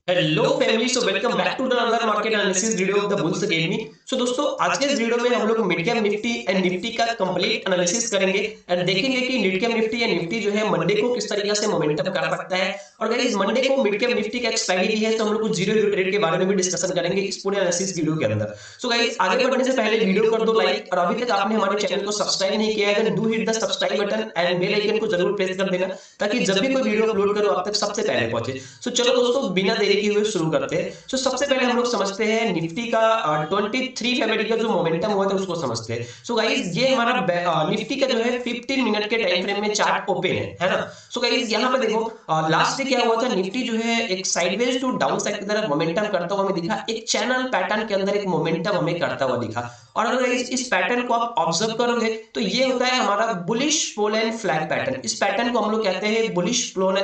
Hello family, so welcome back to the another market analysis video of the Bulls Academy. So दोस्तों, आज के इस video में हम लोग mid cap Nifty and Nifty का कंप्लीट एनालिसिस करेंगे एंड देखेंगे कि मिड कैप निफ्टी या निफ्टी जो है मंडे को किस तरीके से मोमेंटम कर सकता है। और गाइस, मंडे को मिड कैप निफ्टी का एक्सपायरी भी है, तो हम लोग कुछ जीरो जीरो ट्रेड के बारे में भी डिस्कशन करेंगे इस पूरे एनालिसिस वीडियो के अंदर। सो गाइस, आगे बढ़ने से पहले वीडियो कर दो लाइक, और अभी तक आपने हमारे चैनल को सब्सक्राइब नहीं किया है तो do hit the subscribe button and bell icon को जरूर प्रेस कर देना, ताकि जब भी कोई वीडियो अपलोड करो आप तक सबसे पहले पहुंचे। सो चलो दोस्तों, बिना देरी किए हुए शुरू करते हैं। तो सबसे पहले हम लोग समझते हैं निफ्टी का 23 फरवरी का जो मोमेंटम हुआ था उसको समझते हैं। सो गाइस, ये हमारा निफ्टी का जो है 15 मिनट के टाइम फ्रेम में चार्ट ओपन है ना। सो गाइस, यहाँ पे देखो लास्ट डे क्या हुआ था, निफ्टी जो है एक साइडवेज टू डाउन साइड की तरफ मोमेंटम करता हुआ हमें दिखा, एक चैनल पैटर्न के अंदर एक मोमेंटम हमें करता हुआ दिखा। और अगर इस पैटर्न को आप ऑब्जर्व करोगे तो ये होता है हमारा bullish pole and flag pattern. इस पैटर्न को हम लोग कहते हैं bullish pole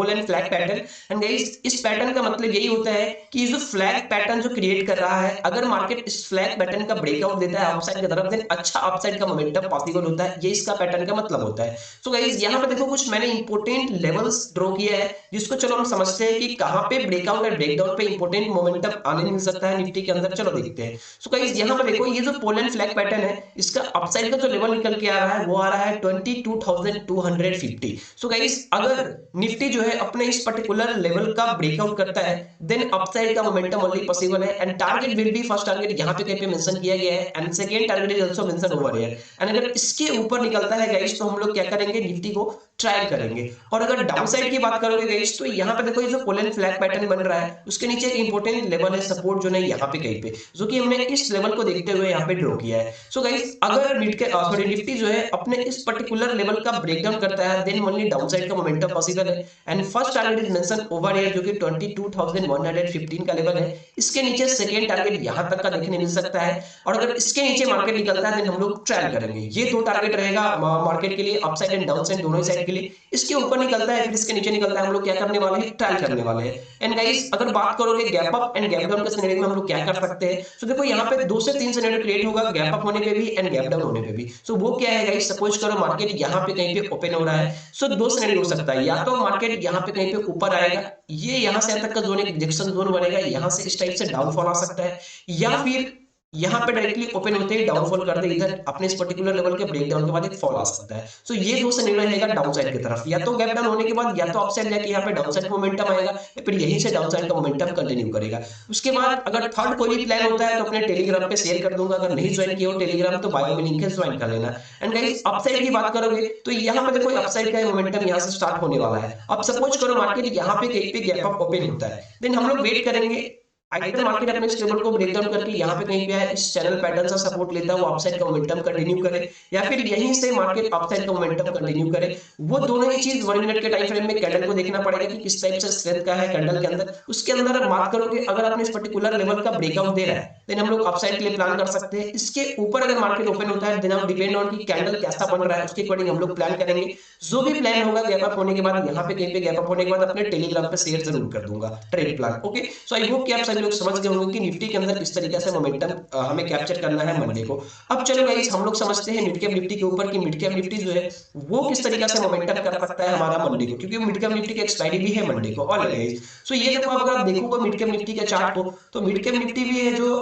and flag pattern. And guys, इस पैटर्न का मतलब यही होता है कि जो फ्लैग पैटर्न जो क्रिएट कर रहा है, अगर मार्केट इस फ्लैग पैटर्न का ब्रेकआउट देता है अपसाइड की तरफ, देन अच्छा अपसाइड का मोमेंटम पॉसिबल होता है। ये इसका पैटर्न का मतलब होता है। सो गाइस, यहाँ पे देखो कुछ मैंने इंपॉर्टेंट लेवल्स ड्रॉ किया है, जिसको चलो हम समझते हैं कि कहां पे ब्रेकआउट और ब्रेकडाउन पे इंपॉर्टेंट मोमेंटम आने मिल सकता है निफ्टी के अंदर। चलो देखते हैं। सो गाइस, यहाँ पे देखो ये जो पोल एंड फ्लैग पैटर्न है, इसका अपसाइड का जो लेवल निकल के आ रहा है वो आ रहा है 22,250। सो गाइस, अगर निफ्टी जो है अपने इस पर्टिकुलर लेवल का ब्रेकआउट करता है, देन अपसाइड का मोमेंटम ओनली पॉसिबल है। And target will be, first target यहाँ पे कहीं पे मेंशन किया गया है and second target is also mention over here. And अगर इसके ऊपर निकलता है गाइस, तो हम लोग क्या करेंगे, निफ्टी को ट्रायल करेंगे। और अगर डाउन साइड की बात करोगे गाइस, तो यहाँ पे देखो ये जो पोल एंड फ्लैग पैटर्न बन रहा है, उसके नीचे एक इंपॉर्टेंट लेवल है सपोर्ट जो नहीं यहाँ पे कहीं पे, जो कि हमने इस लेवल को देखते हुए यहाँ पे ड्रॉ किया है। सो गाइस, अगर निफ्टी जो है अपने इस पर्टिकुलर लेवल का ब्रेकडाउन करता है, देन ओनली डाउन साइड का मोमेंटम पॉसिबल है। And first target is mention over here, जो कि 22,115 का लेवल है। इसके नीचे सेकंड टारगेट यहां तक का देखने मिल सकता है। और अगर इसके नीचे मार्केट निकलता है, देन हम लोग ट्रायल करेंगे। ये दो टारगेट रहेगा मार्केट के लिए, अपसाइड एंड डाउन साइड दोनों साइड के लिए। इसके ऊपर निकलता है फिर इसके नीचे निकलता है, हम लोग क्या करने वाले हैं, ट्रायल करने वाले हैं। एंड गाइस, अगर बात करोगे gap up and gap down के सिनेरियो में हम लोग क्या कर सकते हैं, तो देखो यहाँ पे 2 से 3 सिनेरियो क्रिएट होगा, गैप अप होने पे भी एंड गैप डाउन होने पे भी। सो वो क्या है गाइस, सपोज करो मार्केट यहाँ पे कहीं पे ओपन हो रहा है। सो 2 सिनेरियो हो सकता है, या तो मार्केट यहाँ पे कहीं पे ऊपर आएगा, ये यहाँ से तक का जोन एक रिजेक्शन जोन बनेगा, यहाँ से इस टाइप से डाउनफॉल आ सकता है, या फिर यहाँ पे डायरेक्टली ओपन होते ही डाउनफॉल कर दे इधर अपने इस पर्टिकुलर लेवल के ब्रेकडाउन के बाद एक फॉल आ सकता है। सो ये दो सिनेरियो रहेगा डाउन साइड की तरफ, या तो गैप डाउन होने के बाद या तो अप साइड जाके यहाँ पे डाउन साइड मोमेंटम आएगा, या फिर यहीं से डाउन साइड का मोमेंटम कंटिन्यू करेगा। उसके बाद अगर थर्ड कोई भी प्लान होता है तो अपने टेलीग्राम पे शेयर कर दूंगा, अगर नहीं ज्वाइन किया हो टेलीग्राम तो बायो में लिंक है, ज्वाइन कर लेना। एंड गाइस, अप साइड की बात करोगे तो यहाँ पे देखो अप साइड का मोमेंटम यहाँ से स्टार्ट होने वाला है। अब सपोज करो मार्केट यहाँ पे कहीं पे गैप अप ओपन होता है, देन हम लोग वेट करेंगे। आइदर मार्केट अपने इस लेवल को ब्रेक डाउन करके यहाँ पे कहीं पे इस चैनल पैटर्न से सपोर्ट लेता है, वो अपसाइड का मोमेंटम कंटिन्यू करे, या फिर यहीं से मार्केट अपसाइड का मोमेंटम कंटिन्यू करे। वो दोनों ही चीज 1 मिनट के टाइम फ्रेम में कैंडल को देखना पड़ेगा कि किस टाइप से स्ट्रेंथ का है कैंडल के अंदर। उसके अंदर बात करोगे, अगर आपने इस पर्टिकुलर लेवल का ब्रेकआउट दे रहा है, देन हम लोग अपसाइड के लिए प्लान कर सकते हैं। इसके ऊपर अगर मार्केट ओपन होता है, देन हम डिपेंड ऑन कि कैंडल कैसा बन रहा है उसके अकॉर्डिंग हम लोग प्लान करेंगे। जो भी प्लान होगा गैप अप होने के बाद, यहाँ पे कहीं पे गैप अप होने के बाद अपने टेलीग्राम पे शेयर जरूर कर दूंगा trade plan. Okay, so I hope कि आप सभी लोग समझ गए होंगे कि निफ्टी के अंदर किस तरीके से मोमेंटम हमें कैप्चर करना है मंडे को। अब चलो गाइस, हम लोग समझते हैं मिड कैप निफ्टी के ऊपर कि मिड कैप निफ्टी जो है वो किस तरीके से मोमेंटम कर सकता है हमारा मंडे को, क्योंकि मिड कैप निफ्टी की एक्सपायरी भी है मंडे को। ऑल गाइस, सो ये देखो, अगर आप देखोगे मिड कैप निफ्टी के चार्ट को, तो मिड कैप निफ्टी भी है जो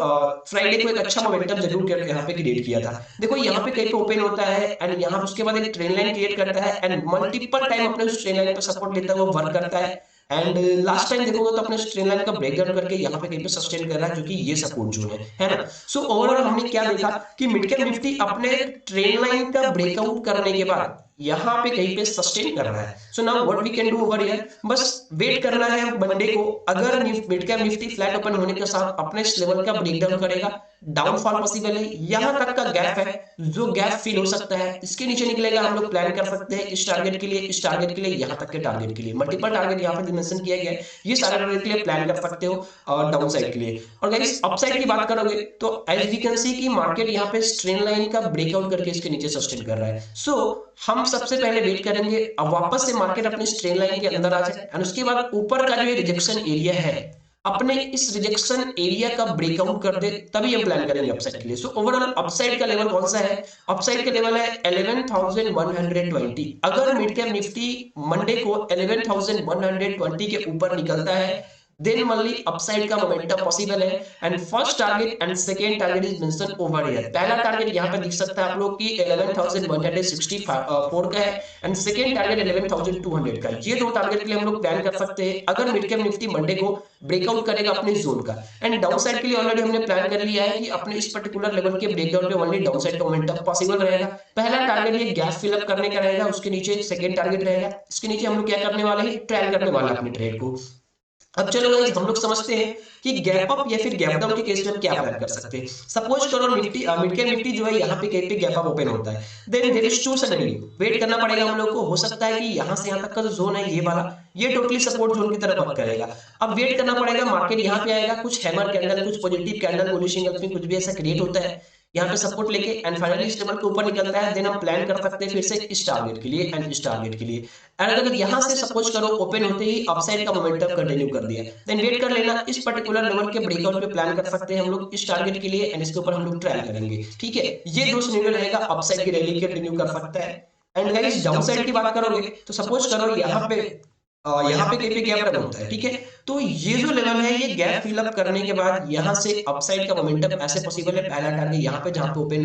फ्राइडे को एक अच्छा मोमेंटम जरूर यहाँ पे क्रिएट किया था। देखो यहाँ पे कहीं पे ओपन होता है एंड यहाँ उसके बाद एक ट्रेंड लाइन क्रिएट करता है एंड मल्टीपल टाइम अपने उस ट्रेंड लाइन पे सपोर्ट लेता है, वो वर्क करता है। एंड लास्ट टाइम देखोगे तो अपने ट्रेंड लाइन का ब्रेकडाउन करके यहाँ पे कहीं पे सस्टेन कर रहा है, जो कि ये सपोर्ट जोन है ना। सो ओवरऑल हमने क्या देखा कि मिड कैप निफ्टी अपने ट्रेंड लाइन का ब्रेकआउट करने के बाद यहाँ पे कहीं पे सस्टेन कर रहा है। So now what we can do over here, बस वेट करना है मंडे को। अगर mid cap Nifty flat open होने के साथ अपने इस लेवल का ब्रेकडाउन करेगा, डाउनफॉल पॉसिबल है, यहाँ तक का गैप है जो गैप फिल हो सकता है, इसके नीचे निकलेगा, हम लोग प्लान कर सकते हैं इस टारगेट के लिए, इस टारगेट के लिए, यहाँ तक के टारगेट के लिए। मल्टीपल टारगेट यहाँ पे मेंशन किया गया है, ये सारे टारगेट के लिए प्लान कर सकते हो और डाउन साइड के लिए। और गाइस, अपसाइड की बात करोगे तो एज वी कैन सी कि मार्केट यहाँ पे ट्रेंड लाइन का ब्रेकआउट करके इसके नीचे सस्टेन कर रहा है। सो हम सबसे पहले वेट करेंगे अब वापस से मार्केट अपनी ट्रेंड लाइन के अंदर आ जाए, और उसके बाद ऊपर का जो रिजेक्शन एरिया है अपने इस रिजेक्शन एरिया का ब्रेकआउट कर दे, तभी हम प्लान करेंगे अपसाइड के लिए। सो ओवरऑल अपसाइड का लेवल कौन सा है, अपसाइड का लेवल है 11,120। अगर मिड कैप निफ्टी मंडे को 11,120 के ऊपर निकलता है, देन ओनली अपसाइड का मोमेंटम पॉसिबल है। And first target and second target is mention over here. पहला टारगेट यहाँ पे दिख सकता है आप लोग की 11,164 का है एंड सेकंड टारगेट 11,200 का है। ये दो टारगेट के लिए हम लोग प्लान कर सकते हैं अगर मिड कैप निफ्टी मंडे को ब्रेकआउट करेगा अपने जोन का। एंड डाउन साइड के लिए ऑलरेडी हमने प्लान कर लिया है कि अपने इस पर्टिकुलर लेवल के ब्रेकडाउन पे ओनली डाउन साइड का मोमेंटम पॉसिबल रहेगा। पहला टारगेट ये गैप फिलअप करने का रहेगा, उसके नीचे सेकंड टारगेट रहेगा, इसके नीचे हम लोग क्या करने वाले हैं, ट्रायल करने वाले हैं अपने ट्रेड को। अब चलो गाइस हम लोग समझते हैं कि गैप अप या फिर गैप डाउन के केस में हम क्या प्लान कर सकते हैं। सपोज करो निफ्टी मिड कैप निफ्टी जो है यहाँ पे कहीं पे गैप अप ओपन होता है, then there is two scenario, wait करना पड़ेगा हम लोग को। हो सकता है कि यहाँ से यहाँ तक का जो जोन है ये वाला, ये टोटली सपोर्ट जोन की तरफ वर्क करेगा। अब वेट करना पड़ेगा, मार्केट यहाँ पे आएगा, कुछ हैमर कैंडल, कुछ पॉजिटिव कैंडल, बुलिश इंगल्फिंग कुछ भी ऐसा क्रिएट होता है यहाँ पे सपोर्ट लेके एंड फाइनली इस लेवल के ऊपर निकलता है। देन हम प्लान कर सकते हैं फिर से इस टारगेट के लिए एंड इस टारगेट के लिए। एंड अगर यहाँ से सपोज करो ओपन होते ही अपसाइड का मोमेंटम कंटिन्यू कर दिया, देन वेट कर लेना, इस पर्टिकुलर लेवल के ब्रेकआउट पे प्लान कर सकते हैं हम लोग इस टारगेट के लिए एंड इसके ऊपर हम लोग ट्रायल करेंगे। ठीक है, ये दो सिनेरियो रहेगा, अपसाइड की रैली कंटिन्यू कर सकता है। एंड गाइस डाउन साइड की बात करोगे तो सपोज करो यहाँ पे कहीं पे गैप रन होता है, ठीक है, तो ये जो लेवल है ये गैप फिलअप करने के बाद यहाँ से अपसाइड का मोमेंटम ऐसे पॉसिबल है। पहला टारगेट यहाँ पे जहाँ पे ओपन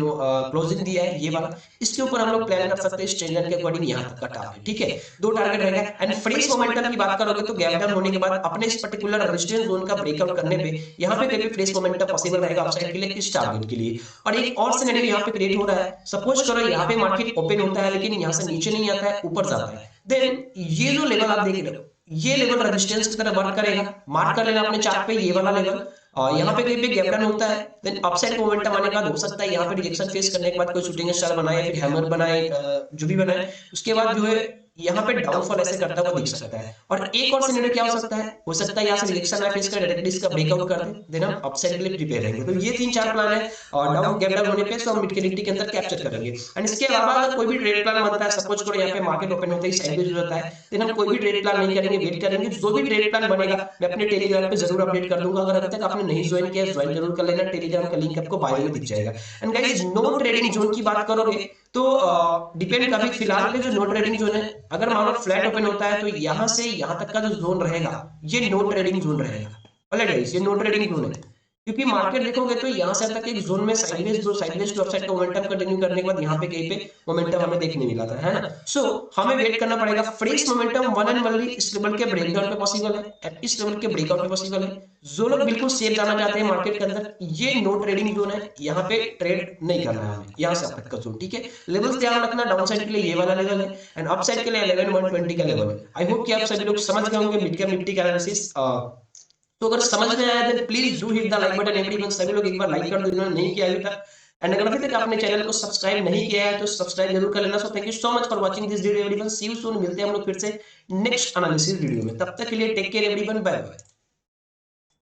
क्लोजिंग दिया है ये वाला, इसके ऊपर हम लोग प्लान कर सकते हैं स्ट्रेंजर के अकॉर्डिंग यहाँ तक का टारगेट। ठीक है, दो टारगेट रहेगा। एंड फ्रेश मोमेंटम की बात करोगे तो गैप डाउन होने के बाद अपने इस पर्टिकुलर रेजिस्टेंस जोन का ब्रेकआउट करने पे यहाँ पे कभी फ्रेश मोमेंटम पॉसिबल रहेगा अपसाइड के लिए इस टारगेट के लिए। और एक और सिनेरियो यहाँ पे क्रिएट हो रहा है, सपोज करो यहाँ पे मार्केट ओपन होता है लेकिन यहाँ से नीचे नहीं आता है, ऊपर जाता है, देन ये जो लेवल आप देख रहे हो ये लेवल रेजिस्टेंस की तरह वर्क करेगा। मार्क कर लेना अपने चार्ट पे ये वाला लेवल, और यहाँ पे कहीं पे गैप डाउन होता है, देन अपसाइड मोमेंटम आने के बाद हो सकता है यहाँ पे रिजेक्शन फेस करने के बाद कोई शूटिंग स्टार बनाए फिर हैमर बनाए, जो भी बनाए, उसके बाद जो है यहाँ पे डाउनफॉल ऐसे करता हुआ दिख सकता है। और एक और सिनेरियो क्या हो सकता है यहाँ से रिजेक्शन ना फेस कर डायरेक्टली इसका ब्रेकआउट कर दे, देन हम अपसाइड के लिए प्रिपेयर रहेंगे। तो ये तीन चार प्लान है और डाउन गैप डाउन होने पे सो हम मिड के निफ्टी के अंदर कैप्चर करेंगे। एंड इसके अलावा अगर कोई भी ट्रेड प्लान बनता है, सपोज करो यहाँ पे मार्केट ओपन होते ही साइडवेज होता है, देन हम कोई भी ट्रेड प्लान नहीं करेंगे, वेट करेंगे। जो भी ट्रेड प्लान बनेगा मैं अपने टेलीग्राम पे जरूर अपडेट कर दूंगा। अगर अभी तक आपने नहीं ज्वाइन किया है ज्वाइन जरूर कर लेना, टेलीग्राम का लिंक आपको बायो में दिख जाएगा। And guys no trading zone की बात करोगे तो डिपेंड कभी फिलहाल में जो नो ट्रेडिंग जोन है, अगर मान लो फ्लैट ओपन होता है तो यहाँ से यहाँ तक का जो जोन रहेगा ये नो ट्रेडिंग जोन रहेगा। ऑलराइट गाइस, ये नो ट्रेडिंग जोन है क्योंकि मार्केट देखोगे तो यहाँ से तक एक जोन में साइडवेज टू अपसाइड का मोमेंटम कंटिन्यू करने के बाद यहाँ पे कहीं पे मोमेंटम हमें देखने मिला था, है ना। सो हमें वेट करना पड़ेगा। Fresh momentum one and only इस लेवल के ब्रेकडाउन पे पॉसिबल है, इस लेवल के ब्रेकआउट पे पॉसिबल है। जो लोग बिल्कुल सेफ जाना चाहते हैं मार्केट के अंदर, ये नो ट्रेडिंग जोन है, यहाँ पे ट्रेड नहीं करना है हमें, यहाँ से अब तक का जोन। ठीक है, लेवल्स ध्यान रखना, डाउन साइड के लिए ये वाला लेवल है एंड अप साइड के लिए 11,120 का लेवल है। आई होप कि आप सभी लोग समझ गए होंगे मिड कैप निफ्टी का एनालिसिस। तो अगर समझ में आया तो please do hit the like button everyone. सभी लोग एक बार लाइक कर दो जिन्होंने नहीं किया अभी तक। एंड अगर अभी तक आपने चैनल को सब्सक्राइब नहीं किया है तो सब्सक्राइब जरूर कर लेना। So thank you so much for watching this video everyone. See you soon, मिलते हैं हम लोग फिर से नेक्स्ट एनालिसिस वीडियो में। तब तक के लिए take care everyone, bye bye.